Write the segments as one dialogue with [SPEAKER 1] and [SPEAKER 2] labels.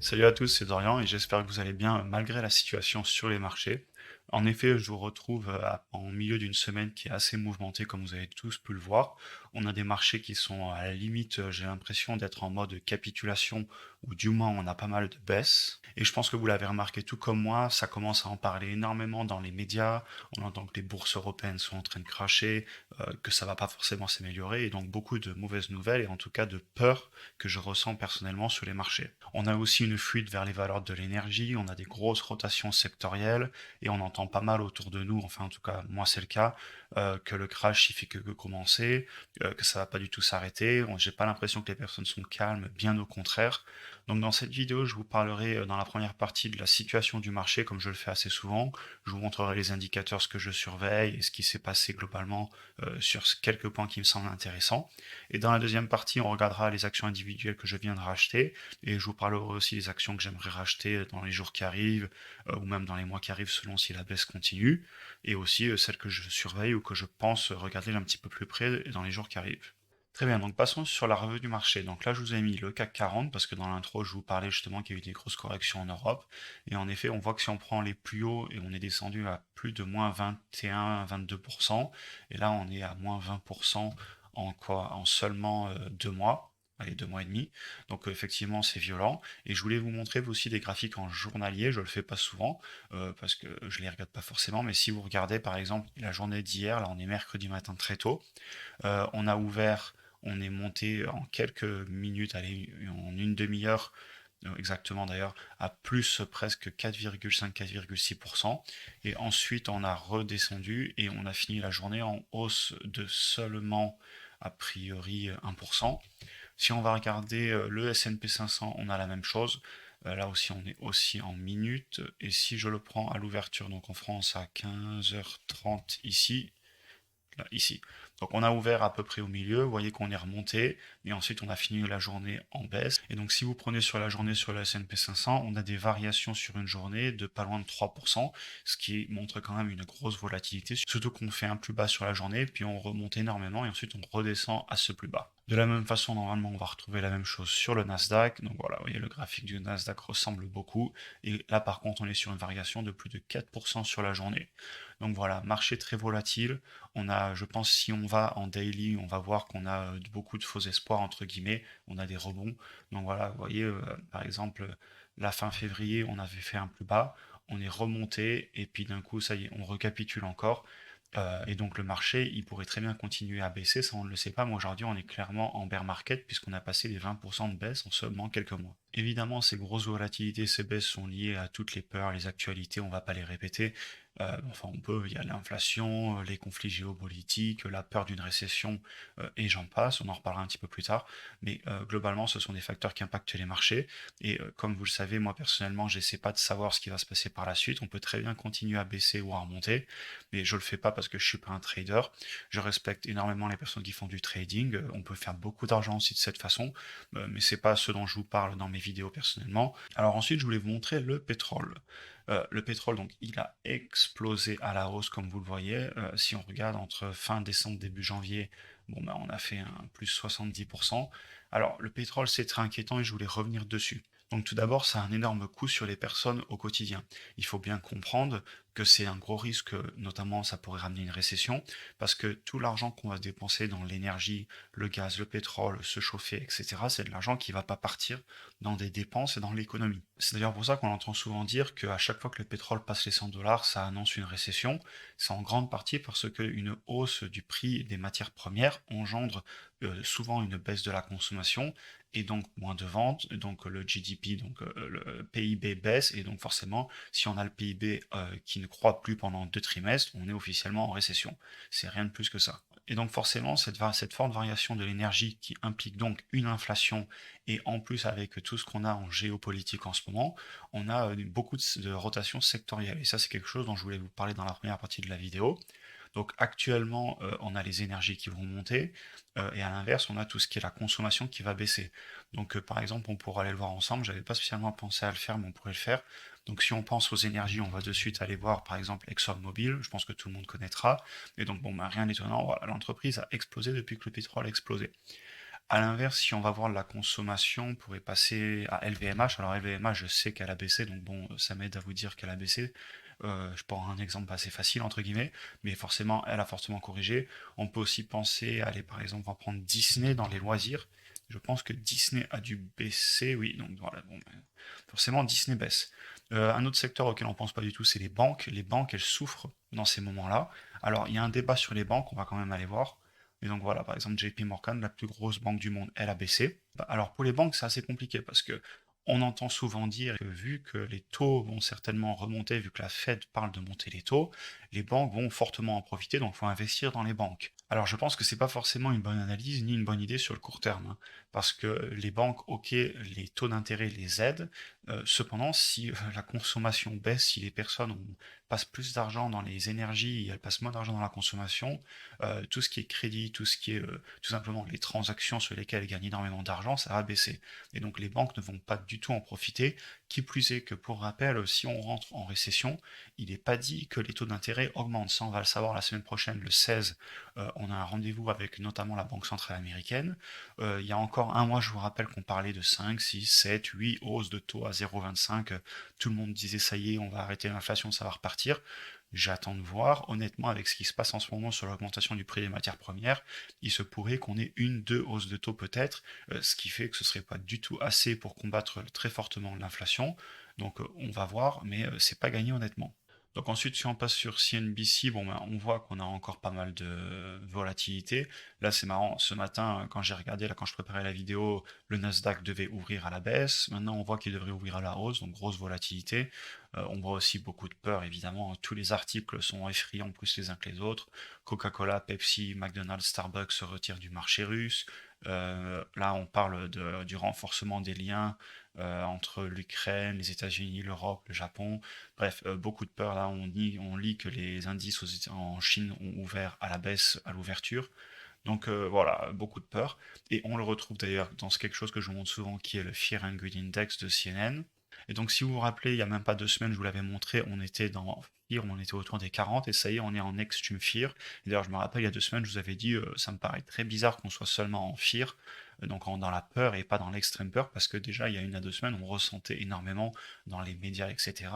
[SPEAKER 1] Salut à tous, c'est Dorian et j'espère que vous allez bien malgré la situation sur les marchés. En effet, je vous retrouve en milieu d'une semaine qui est assez mouvementée, comme vous avez tous pu le voir. On a des marchés qui sont à la limite, j'ai l'impression d'être en mode capitulation, ou du moins on a pas mal de baisses. Et je pense que vous l'avez remarqué tout comme moi, ça commence à en parler énormément dans les médias. On entend que les bourses européennes sont en train de cracher, que ça va pas forcément s'améliorer, et donc beaucoup de mauvaises nouvelles et en tout cas de peur que je ressens personnellement sur les marchés. On a aussi une fuite vers les valeurs de l'énergie, on a des grosses rotations sectorielles et on entend pas mal autour de nous, enfin en tout cas moi c'est le cas, que le crash il fait que commencer, que ça va pas du tout s'arrêter. J'ai pas l'impression que les personnes sont calmes, bien au contraire. Donc dans cette vidéo, je vous parlerai dans la première partie de la situation du marché, comme je le fais assez souvent. Je vous montrerai les indicateurs, ce que je surveille et ce qui s'est passé globalement sur quelques points qui me semblent intéressants. Et dans la deuxième partie, on regardera les actions individuelles que je viens de racheter et je vous parlerai aussi des actions que j'aimerais racheter dans les jours qui arrivent ou même dans les mois qui arrivent selon si la baisse continue et aussi celles que je surveille ou que je pense regarder d'un petit peu plus près dans les jours qui arrivent. Très bien, donc passons sur la revue du marché. Donc là, je vous ai mis le CAC 40 parce que dans l'intro, je vous parlais justement qu'il y a eu des grosses corrections en Europe. Et en effet, on voit que si on prend les plus hauts et on est descendu à plus de moins 21, 22%, et là, on est à moins 20% en quoi? En seulement 2 mois. Allez, 2 mois et demi. Donc effectivement, c'est violent. Et je voulais vous montrer vous aussi des graphiques en journalier. Je le fais pas souvent parce que je les regarde pas forcément. Mais si vous regardez par exemple la journée d'hier, là on est mercredi matin très tôt. On a ouvert, on est monté en quelques minutes, allez, en une demi-heure, exactement d'ailleurs, à plus presque 4,5-4,6%. Et ensuite, on a redescendu et on a fini la journée en hausse de seulement, a priori, 1%. Si on va regarder le S&P 500, on a la même chose. Là aussi, on est aussi en minutes. Et si je le prends à l'ouverture, donc en France à 15h30 ici, là, ici. Donc on a ouvert à peu près au milieu, vous voyez qu'on est remonté, et ensuite on a fini la journée en baisse. Et donc si vous prenez sur la journée sur le S&P 500, on a des variations sur une journée de pas loin de 3%, ce qui montre quand même une grosse volatilité, surtout qu'on fait un plus bas sur la journée, puis on remonte énormément, et ensuite on redescend à ce plus bas. De la même façon, normalement, on va retrouver la même chose sur le Nasdaq. Donc voilà, vous voyez, le graphique du Nasdaq ressemble beaucoup. Et là, par contre, on est sur une variation de plus de 4% sur la journée. Donc voilà, marché très volatile. On a, je pense, si on va en daily, on va voir qu'on a beaucoup de faux espoirs, entre guillemets. On a des rebonds. Donc voilà, vous voyez, par exemple, la fin février, on avait fait un plus bas. On est remonté et puis d'un coup, ça y est, on récapitule encore. Et donc le marché, il pourrait très bien continuer à baisser, ça on ne le sait pas, mais aujourd'hui on est clairement en bear market puisqu'on a passé les 20% de baisse en seulement quelques mois. Évidemment, ces grosses volatilités, ces baisses sont liées à toutes les peurs, les actualités, on ne va pas les répéter. Enfin, on peut, il y a l'inflation, les conflits géopolitiques, la peur d'une récession, et j'en passe, on en reparlera un petit peu plus tard. Mais globalement, ce sont des facteurs qui impactent les marchés. Et comme vous le savez, moi personnellement, j'essaie pas de savoir ce qui va se passer par la suite. On peut très bien continuer à baisser ou à remonter, mais je le fais pas parce que je suis pas un trader. Je respecte énormément les personnes qui font du trading. On peut faire beaucoup d'argent aussi de cette façon, mais c'est pas ce dont je vous parle dans mes vidéos personnellement. Alors ensuite, je voulais vous montrer le pétrole. Le pétrole, donc, il a explosé à la hausse, comme vous le voyez. Si on regarde entre fin décembre, début janvier, bon, ben, on a fait un plus 70%. Alors, le pétrole, c'est très inquiétant et je voulais revenir dessus. Donc, tout d'abord, ça a un énorme coût sur les personnes au quotidien. Il faut bien comprendre que c'est un gros risque, notamment ça pourrait ramener une récession, parce que tout l'argent qu'on va dépenser dans l'énergie, le gaz, le pétrole, se chauffer, etc., c'est de l'argent qui ne va pas partir dans des dépenses et dans l'économie. C'est d'ailleurs pour ça qu'on entend souvent dire qu'à chaque fois que le pétrole passe les 100 dollars, ça annonce une récession. C'est en grande partie parce qu'une hausse du prix des matières premières engendre souvent une baisse de la consommation et donc moins de ventes, donc le GDP, donc le PIB baisse, et donc forcément, si on a le PIB qui ne croît plus pendant 2 trimestres, on est officiellement en récession. C'est rien de plus que ça. Et donc forcément, cette forte variation de l'énergie qui implique donc une inflation, et en plus avec tout ce qu'on a en géopolitique en ce moment, on a beaucoup de rotation sectorielle. Et ça, c'est quelque chose dont je voulais vous parler dans la première partie de la vidéo. Donc actuellement, on a les énergies qui vont monter, et à l'inverse, on a tout ce qui est la consommation qui va baisser. Donc par exemple, on pourra aller le voir ensemble, j'avais pas spécialement pensé à le faire, mais on pourrait le faire. Donc si on pense aux énergies, on va de suite aller voir par exemple ExxonMobil, je pense que tout le monde connaîtra. Et donc bon, bah, rien d'étonnant, voilà, l'entreprise a explosé depuis que le pétrole a explosé. À l'inverse, si on va voir la consommation, on pourrait passer à LVMH. Alors LVMH, je sais qu'elle a baissé, donc bon, ça m'aide à vous dire qu'elle a baissé. Je prends un exemple assez facile, entre guillemets, mais forcément, elle a fortement corrigé. On peut aussi penser, allez, par exemple, on va prendre Disney dans les loisirs. Je pense que Disney a dû baisser, oui, donc voilà, bon, forcément, Disney baisse. Un autre secteur auquel on pense pas du tout, c'est les banques. Les banques, elles souffrent dans ces moments-là. Alors, il y a un débat sur les banques, on va quand même aller voir. Et donc voilà, par exemple, JP Morgan, la plus grosse banque du monde, elle a baissé. Alors pour les banques, c'est assez compliqué parce que on entend souvent dire que vu que les taux vont certainement remonter, vu que la Fed parle de monter les taux, les banques vont fortement en profiter, donc il faut investir dans les banques. Alors je pense que c'est pas forcément une bonne analyse ni une bonne idée sur le court terme, hein, parce que les banques, ok, les taux d'intérêt les aident, cependant si la consommation baisse, si les personnes passent plus d'argent dans les énergies et elles passent moins d'argent dans la consommation, tout ce qui est crédit, tout ce qui est tout simplement les transactions sur lesquelles elles gagnent énormément d'argent, ça va baisser. Et donc les banques ne vont pas du tout en profiter. Qui plus est que pour rappel, si on rentre en récession, il n'est pas dit que les taux d'intérêt augmentent. Ça, on va le savoir la semaine prochaine, le 16. On a un rendez-vous avec notamment la Banque centrale américaine. Il y a encore un mois, je vous rappelle qu'on parlait de 5, 6, 7, 8 hausses de taux à 0,25. Tout le monde disait ça y est, on va arrêter l'inflation, ça va repartir. J'attends de voir. Honnêtement, avec ce qui se passe en ce moment sur l'augmentation du prix des matières premières, il se pourrait qu'on ait une, deux hausses de taux peut-être, ce qui fait que ce serait pas du tout assez pour combattre très fortement l'inflation. Donc on va voir, mais c'est pas gagné honnêtement. Donc ensuite, si on passe sur CNBC, bon, ben, on voit qu'on a encore pas mal de volatilité. Là, c'est marrant. Ce matin, quand j'ai regardé, là, quand je préparais la vidéo, le Nasdaq devait ouvrir à la baisse. Maintenant, on voit qu'il devrait ouvrir à la hausse, donc grosse volatilité. On voit aussi beaucoup de peur, évidemment. Tous les articles sont effrayants plus les uns que les autres. Coca-Cola, Pepsi, McDonald's, Starbucks se retirent du marché russe. Là, on parle du renforcement des liens entre l'Ukraine, les États-Unis, l'Europe, le Japon. Bref, beaucoup de peur. Là, on lit que les indices en Chine ont ouvert à la baisse à l'ouverture. Donc voilà, beaucoup de peur. Et on le retrouve d'ailleurs dans quelque chose que je vous montre souvent qui est le Fear and Greed Index de CNN. Et donc si vous vous rappelez, il n'y a même pas 2 semaines, je vous l'avais montré, on était dans Fear, on était autour des 40 et ça y est, on est en Extreme Fear. Et d'ailleurs, je me rappelle, il y a 2 semaines, je vous avais dit, ça me paraît très bizarre qu'on soit seulement en Fear, donc dans la peur et pas dans l'extrême peur, parce que déjà, il y a 1 à 2 semaines, on ressentait énormément dans les médias, etc.,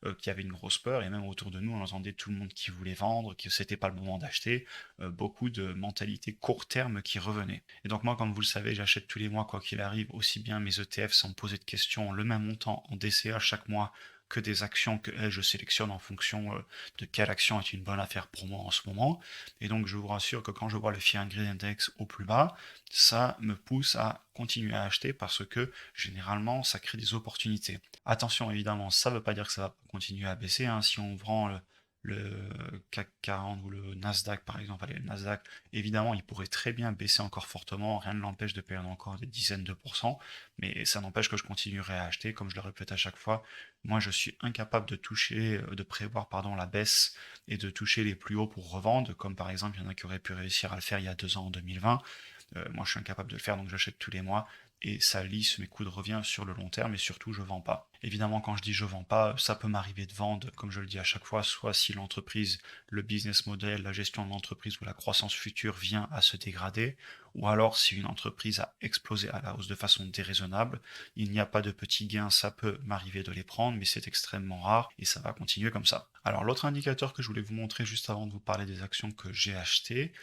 [SPEAKER 1] qu'il y avait une grosse peur, et même autour de nous, on entendait tout le monde qui voulait vendre, que c'était pas le moment d'acheter, beaucoup de mentalité court terme qui revenait. Et donc moi, comme vous le savez, j'achète tous les mois, quoi qu'il arrive, aussi bien mes ETF sans me poser de questions, le même montant en DCA chaque mois, que des actions que je sélectionne en fonction de quelle action est une bonne affaire pour moi en ce moment. Et donc je vous rassure que quand je vois le Fear and Greed Index au plus bas, ça me pousse à continuer à acheter parce que généralement ça crée des opportunités. Attention évidemment, ça ne veut pas dire que ça va continuer à baisser, hein. Si on prend le CAC 40 ou le Nasdaq par exemple, allez, le Nasdaq, évidemment il pourrait très bien baisser encore fortement, rien ne l'empêche de perdre encore des dizaines de pourcents, mais ça n'empêche que je continuerai à acheter, comme je le répète à chaque fois, moi je suis incapable de toucher, de prévoir pardon, la baisse et de toucher les plus hauts pour revendre, comme par exemple il y en a qui auraient pu réussir à le faire il y a 2 ans en 2020, moi je suis incapable de le faire donc j'achète tous les mois et ça lisse mes coûts de revient sur le long terme et surtout je vends pas. Évidemment quand je dis je vends pas, ça peut m'arriver de vendre comme je le dis à chaque fois, soit si l'entreprise, le business model, la gestion de l'entreprise ou la croissance future vient à se dégrader, ou alors si une entreprise a explosé à la hausse de façon déraisonnable, il n'y a pas de petits gains, ça peut m'arriver de les prendre, mais c'est extrêmement rare et ça va continuer comme ça. Alors l'autre indicateur que je voulais vous montrer juste avant de vous parler des actions que j'ai achetées,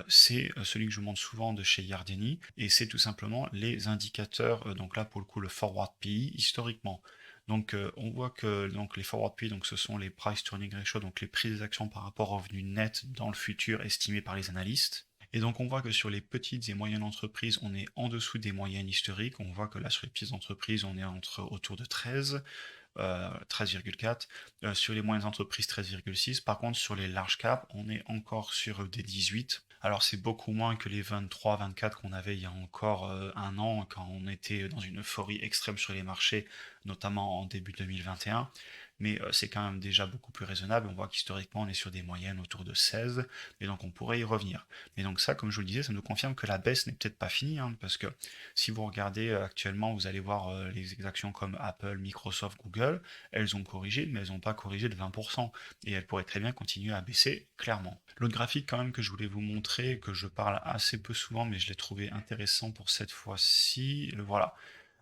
[SPEAKER 1] c'est celui que je vous montre souvent de chez Yardeni, et c'est tout simplement les indicateurs, donc là pour le coup le forward PE historiquement. Donc on voit que donc, les forward PE, donc, ce sont les price to earning ratio, donc les prix des actions par rapport au revenu net dans le futur estimé par les analystes. Et donc on voit que sur les petites et moyennes entreprises, on est en dessous des moyennes historiques. On voit que là sur les petites entreprises, on est autour de 13. 13,4. Sur les moyennes entreprises, 13,6. Par contre, sur les large caps, on est encore sur des 18. Alors c'est beaucoup moins que les 23, 24 qu'on avait il y a encore un an, quand on était dans une euphorie extrême sur les marchés, notamment en début 2021. mais c'est quand même déjà beaucoup plus raisonnable. On voit qu'historiquement, on est sur des moyennes autour de 16, et donc on pourrait y revenir. Et donc ça, comme je vous le disais, ça nous confirme que la baisse n'est peut-être pas finie, hein, parce que si vous regardez actuellement, vous allez voir les actions comme Apple, Microsoft, Google, elles ont corrigé, mais elles n'ont pas corrigé de 20%, et elles pourraient très bien continuer à baisser, clairement. L'autre graphique quand même que je voulais vous montrer, que je parle assez peu souvent, mais je l'ai trouvé intéressant pour cette fois-ci, le voilà.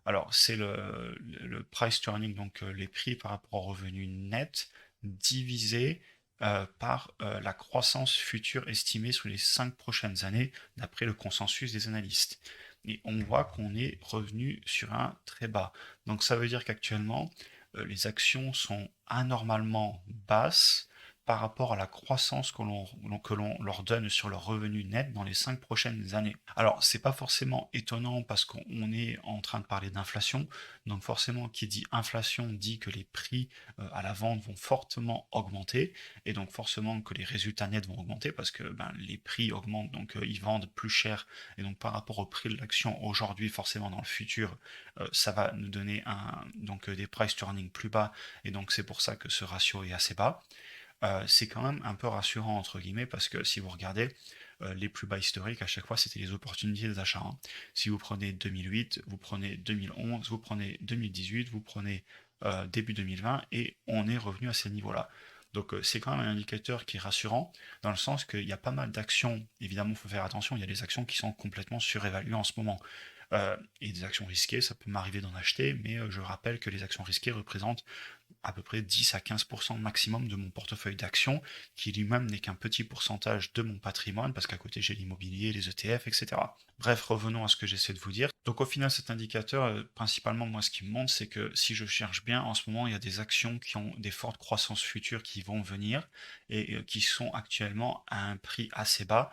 [SPEAKER 1] Alors, c'est le price to earning, donc les prix par rapport au revenu net, divisé par la croissance future estimée sur les 5 prochaines années, d'après le consensus des analystes. Et on voit qu'on est revenu sur un très bas. Donc ça veut dire qu'actuellement, les actions sont anormalement basses par rapport à la croissance que l'on leur donne sur leur revenu net dans les 5 prochaines années. Alors, c'est pas forcément étonnant parce qu'on est en train de parler d'inflation, donc forcément, qui dit inflation dit que les prix à la vente vont fortement augmenter, et donc forcément que les résultats nets vont augmenter parce que ben, les prix augmentent, donc ils vendent plus cher, et donc par rapport au prix de l'action aujourd'hui, forcément dans le futur, ça va nous donner des price to earning plus bas, et donc c'est pour ça que ce ratio est assez bas. C'est quand même un peu rassurant entre guillemets parce que si vous regardez les plus bas historiques à chaque fois c'était les opportunités d'achat, hein. Si vous prenez 2008, vous prenez 2011, vous prenez 2018, vous prenez début 2020 et on est revenu à ces niveaux-là. Donc c'est quand même un indicateur qui est rassurant dans le sens qu'il y a pas mal d'actions, évidemment il faut faire attention, il y a des actions qui sont complètement surévaluées en ce moment. Et des actions risquées, ça peut m'arriver d'en acheter, mais je rappelle que les actions risquées représentent à peu près 10 à 15% maximum de mon portefeuille d'actions, qui lui-même n'est qu'un petit pourcentage de mon patrimoine, parce qu'à côté j'ai l'immobilier, les ETF, etc. Bref, revenons à ce que j'essaie de vous dire. Donc au final, cet indicateur, principalement moi ce qui me montre, c'est que si je cherche bien, en ce moment, il y a des actions qui ont des fortes croissances futures qui vont venir, et qui sont actuellement à un prix assez bas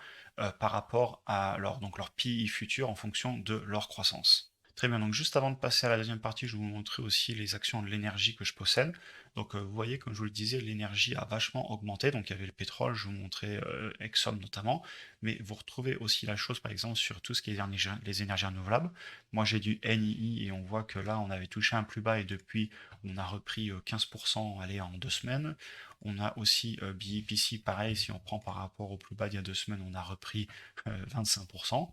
[SPEAKER 1] par rapport à leur PI futur en fonction de leur croissance. Très bien, donc juste avant de passer à la deuxième partie, je vais vous montrer aussi les actions de l'énergie que je possède. Donc vous voyez, comme je vous le disais, l'énergie a vachement augmenté. Donc il y avait le pétrole, je vous montrais Exxon notamment, mais vous retrouvez aussi la chose par exemple sur tout ce qui est les énergies renouvelables. Moi j'ai du NII et on voit que là on avait touché un plus bas et depuis on a repris 15% allez, en 2 semaines. On a aussi BEPC, pareil, si on prend par rapport au plus bas d'il y a 2 semaines, on a repris 25%.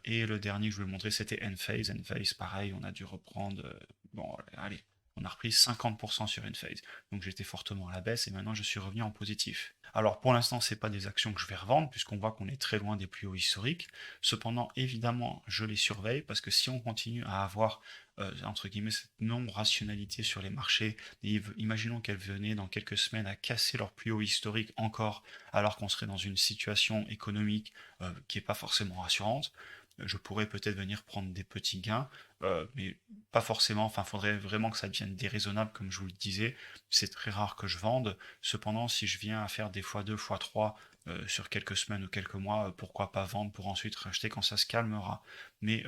[SPEAKER 1] Et le dernier que je voulais montrer, c'était Enphase. Enphase, pareil, on a dû reprendre. Bon, allez, on a repris 50% sur Enphase. Donc j'étais fortement à la baisse et maintenant je suis revenu en positif. Alors pour l'instant, c'est pas des actions que je vais revendre puisqu'on voit qu'on est très loin des plus hauts historiques. Cependant, évidemment, je les surveille parce que si on continue à avoir entre guillemets cette non-rationalité sur les marchés, et imaginons qu'elles venaient dans quelques semaines à casser leur plus haut historique encore alors qu'on serait dans une situation économique qui n'est pas forcément rassurante. Je pourrais peut-être venir prendre des petits gains, mais pas forcément. Enfin, il faudrait vraiment que ça devienne déraisonnable, comme je vous le disais. C'est très rare que je vende. Cependant, si je viens à faire des fois 2 fois 3 sur quelques semaines ou quelques mois, pourquoi pas vendre pour ensuite racheter quand ça se calmera. Mais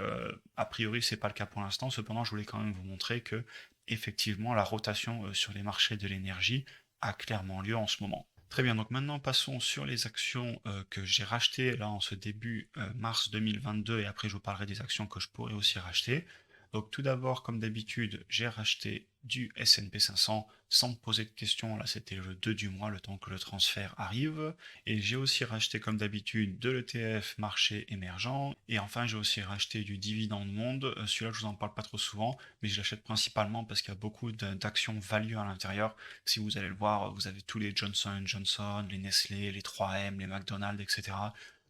[SPEAKER 1] a priori, c'est pas le cas pour l'instant. Cependant, je voulais quand même vous montrer que effectivement, la rotation sur les marchés de l'énergie a clairement lieu en ce moment. Très bien, donc maintenant passons sur les actions que j'ai rachetées là en ce début mars 2022 et après je vous parlerai des actions que je pourrais aussi racheter. Donc tout d'abord, comme d'habitude, j'ai racheté du S&P 500 sans me poser de questions. Là, c'était le 2 du mois, le temps que le transfert arrive. Et j'ai aussi racheté, comme d'habitude, de l'ETF marché émergent. Et enfin, j'ai aussi racheté du dividende monde. Celui-là, je vous en parle pas trop souvent, mais je l'achète principalement parce qu'il y a beaucoup d'actions value à l'intérieur. Si vous allez le voir, vous avez tous les Johnson Johnson, les Nestlé, les 3M, les McDonald's, etc.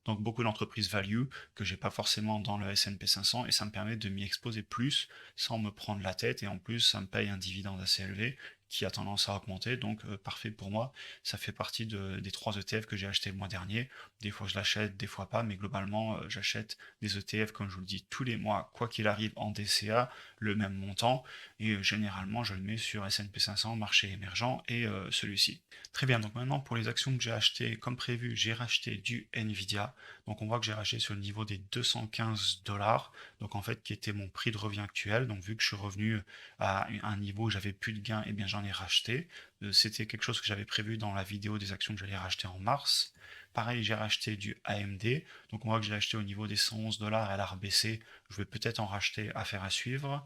[SPEAKER 1] Donc beaucoup d'entreprises value que j'ai pas forcément dans le S&P 500 et ça me permet de m'y exposer plus sans me prendre la tête et en plus ça me paye un dividende assez élevé qui a tendance à augmenter, donc parfait pour moi. Ça fait partie des 3 ETF que j'ai acheté le mois dernier. Des fois je l'achète, des fois pas, mais globalement j'achète des ETF, comme je vous le dis, tous les mois, quoi qu'il arrive en DCA, le même montant, et généralement je le mets sur S&P 500, marché émergent, et celui-ci. Très bien, donc maintenant pour les actions que j'ai achetées, comme prévu, j'ai racheté du Nvidia. Donc on voit que j'ai racheté sur le niveau des 215 $, donc en fait qui était mon prix de revient actuel. Donc vu que je suis revenu à un niveau où j'avais plus de gains, et bien j'en ai racheté. C'était quelque chose que j'avais prévu dans la vidéo des actions que j'allais racheter en mars. Pareil, j'ai racheté du AMD. Donc on voit que j'ai acheté au niveau des 111 $, elle a rebaissé. Je vais peut-être en racheter, affaire à suivre.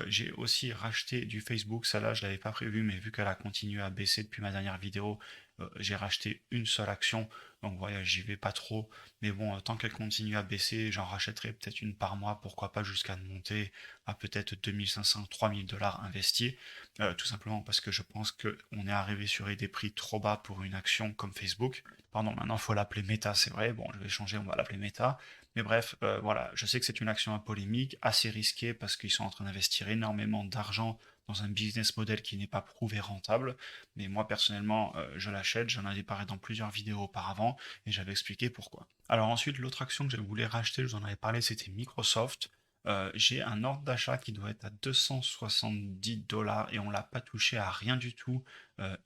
[SPEAKER 1] J'ai aussi racheté du Facebook, ça là je l'avais pas prévu, mais vu qu'elle a continué à baisser depuis ma dernière vidéo, j'ai racheté une seule action, donc voilà, j'y vais pas trop. Mais bon, tant qu'elle continue à baisser, j'en rachèterai peut-être une par mois, pourquoi pas jusqu'à monter à peut-être 2500, 3000 $ investis. Tout simplement parce que je pense qu'on est arrivé sur des prix trop bas pour une action comme Facebook. Pardon, maintenant il faut l'appeler Meta, c'est vrai, bon je vais changer, on va l'appeler Meta. Mais bref, voilà, je sais que c'est une action à polémique, assez risquée parce qu'ils sont en train d'investir énormément d'argent dans un business model qui n'est pas prouvé rentable. Mais moi personnellement, je l'achète, j'en avais parlé dans plusieurs vidéos auparavant et j'avais expliqué pourquoi. Alors ensuite, l'autre action que je voulais racheter, je vous en avais parlé, c'était Microsoft. J'ai un ordre d'achat qui doit être à 270 $ et on l'a pas touché à rien du tout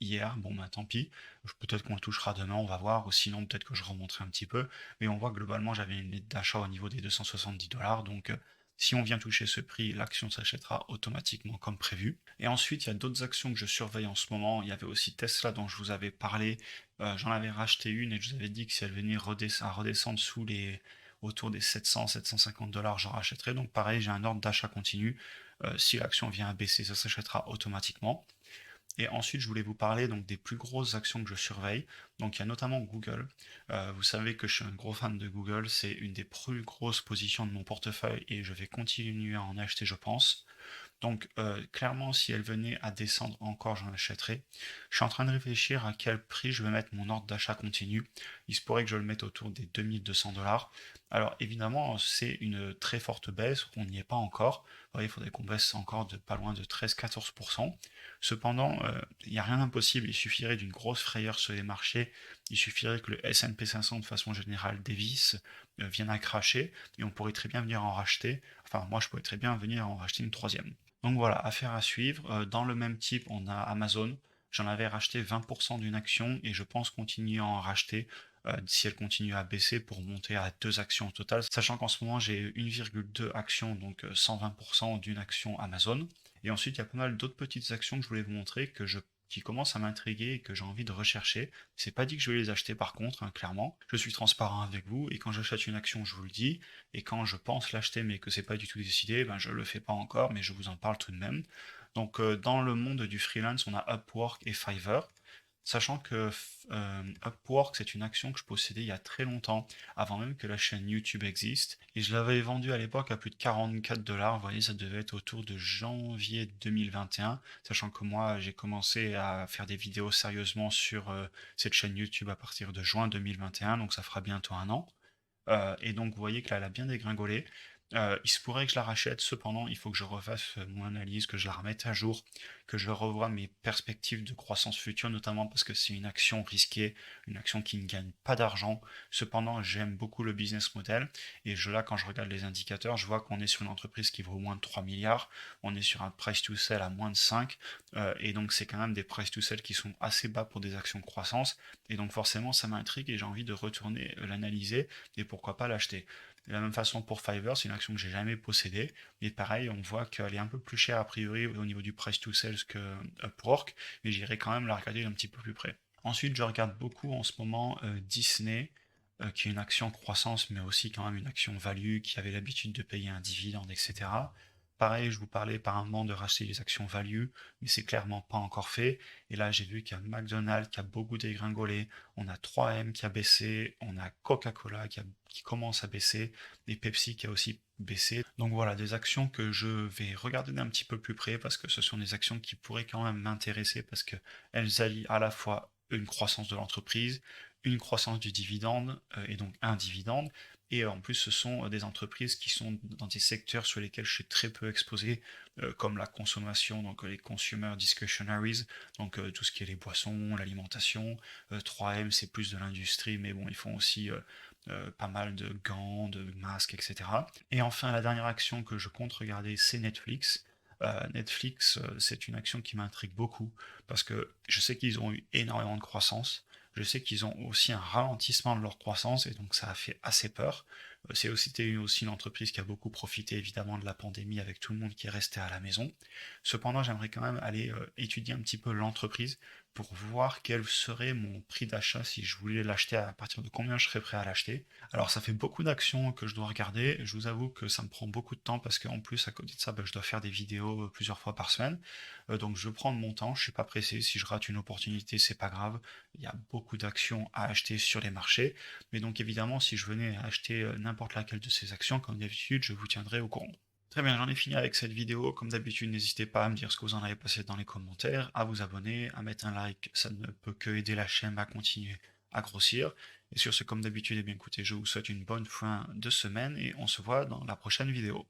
[SPEAKER 1] hier. Bon, bah tant pis. Peut-être qu'on le touchera demain, on va voir. Ou sinon, peut-être que je remonterai un petit peu. Mais on voit que globalement, j'avais une lettre d'achat au niveau des 270 $. Donc, si on vient toucher ce prix, l'action s'achètera automatiquement comme prévu. Et ensuite, il y a d'autres actions que je surveille en ce moment. Il y avait aussi Tesla dont je vous avais parlé. J'en avais racheté une et je vous avais dit que si elle venait à redescendre sous les autour des 700, 750 $, j'en rachèterai. Donc pareil, j'ai un ordre d'achat continu. Si l'action vient à baisser, ça s'achètera automatiquement. Et ensuite, je voulais vous parler donc des plus grosses actions que je surveille. Donc il y a notamment Google. Vous savez que je suis un gros fan de Google, c'est une des plus grosses positions de mon portefeuille et je vais continuer à en acheter, je pense. Donc clairement, si elle venait à descendre encore, j'en achèterais. Je suis en train de réfléchir à quel prix je vais mettre mon ordre d'achat continu. Il se pourrait que je le mette autour des 2200 $. Alors évidemment, c'est une très forte baisse, on n'y est pas encore. Vous voyez, il faudrait qu'on baisse encore de pas loin de 13-14%. Cependant, il n'y a rien d'impossible, il suffirait d'une grosse frayeur sur les marchés, il suffirait que le S&P 500 de façon générale dévisse, vienne à cracher, et on pourrait très bien venir en racheter. Enfin, moi je pourrais très bien venir en racheter une troisième. Donc voilà, affaire à suivre. Dans le même type, on a Amazon. J'en avais racheté 20% d'une action et je pense continuer à en racheter si elle continue à baisser pour monter à 2 actions au total. Sachant qu'en ce moment, j'ai 1,2 actions, donc 120% d'une action Amazon. Et ensuite, il y a pas mal d'autres petites actions que je voulais vous montrer qui commencent à m'intriguer et que j'ai envie de rechercher. C'est pas dit que je vais les acheter par contre, hein, clairement. Je suis transparent avec vous et quand j'achète une action, je vous le dis. Et quand je pense l'acheter mais que c'est pas du tout décidé, ben je le fais pas encore, mais je vous en parle tout de même. Donc dans le monde du freelance, on a Upwork et Fiverr. Sachant que Upwork, c'est une action que je possédais il y a très longtemps, avant même que la chaîne YouTube existe, et je l'avais vendue à l'époque à plus de 44 $. Vous voyez, ça devait être autour de janvier 2021, sachant que moi, j'ai commencé à faire des vidéos sérieusement sur cette chaîne YouTube à partir de juin 2021, donc ça fera bientôt un an. Et donc vous voyez que là, elle a bien dégringolé. Il se pourrait que je la rachète, cependant, il faut que je refasse mon analyse, que je la remette à jour, que je revoie mes perspectives de croissance future, notamment parce que c'est une action risquée, une action qui ne gagne pas d'argent. Cependant, j'aime beaucoup le business model, et là, quand je regarde les indicateurs, je vois qu'on est sur une entreprise qui vaut moins de 3 milliards, on est sur un price to sell à moins de 5, et donc c'est quand même des price to sell qui sont assez bas pour des actions de croissance, et donc forcément, ça m'intrigue et j'ai envie de retourner l'analyser, et pourquoi pas l'acheter. De la même façon pour Fiverr, c'est une action que j'ai jamais possédée. Et pareil, on voit qu'elle est un peu plus chère a priori au niveau du price to sales que Upwork, mais j'irai quand même la regarder un petit peu plus près. Ensuite, je regarde beaucoup en ce moment Disney, qui est une action croissance, mais aussi quand même une action value, qui avait l'habitude de payer un dividende, etc. Pareil, je vous parlais par un moment de racheter les actions value, mais c'est clairement pas encore fait. Et là, j'ai vu qu'il y a McDonald's qui a beaucoup dégringolé, on a 3M qui a baissé, on a Coca-Cola qui commence à baisser, et Pepsi qui a aussi baissé. Donc voilà, des actions que je vais regarder d'un petit peu plus près parce que ce sont des actions qui pourraient quand même m'intéresser parce qu'elles allient à la fois une croissance de l'entreprise, une croissance du dividende et donc un dividende. Et en plus, ce sont des entreprises qui sont dans des secteurs sur lesquels je suis très peu exposé, comme la consommation, donc les consumer discretionaries, donc tout ce qui est les boissons, l'alimentation. 3M, c'est plus de l'industrie, mais bon, ils font aussi pas mal de gants, de masques, etc. Et enfin, la dernière action que je compte regarder, c'est Netflix. Netflix, c'est une action qui m'intrigue beaucoup parce que je sais qu'ils ont eu énormément de croissance. Je sais qu'ils ont aussi un ralentissement de leur croissance et donc ça a fait assez peur. C'est aussi une entreprise qui a beaucoup profité évidemment de la pandémie avec tout le monde qui est resté à la maison. Cependant, j'aimerais quand même aller étudier un petit peu l'entreprise pour voir quel serait mon prix d'achat si je voulais l'acheter, à partir de combien je serais prêt à l'acheter. Alors ça fait beaucoup d'actions que je dois regarder, je vous avoue que ça me prend beaucoup de temps parce qu'en plus à côté de ça, je dois faire des vidéos plusieurs fois par semaine. Donc je prends de mon temps, je suis pas pressé, si je rate une opportunité, c'est pas grave. Il y a beaucoup d'actions à acheter sur les marchés. Mais donc évidemment, si je venais à acheter n'importe laquelle de ces actions, comme d'habitude, je vous tiendrai au courant. Très bien, j'en ai fini avec cette vidéo. Comme d'habitude, n'hésitez pas à me dire ce que vous en avez passé dans les commentaires, à vous abonner, à mettre un like, ça ne peut que aider la chaîne à continuer à grossir. Et sur ce, comme d'habitude, eh bien écoutez, je vous souhaite une bonne fin de semaine et on se voit dans la prochaine vidéo.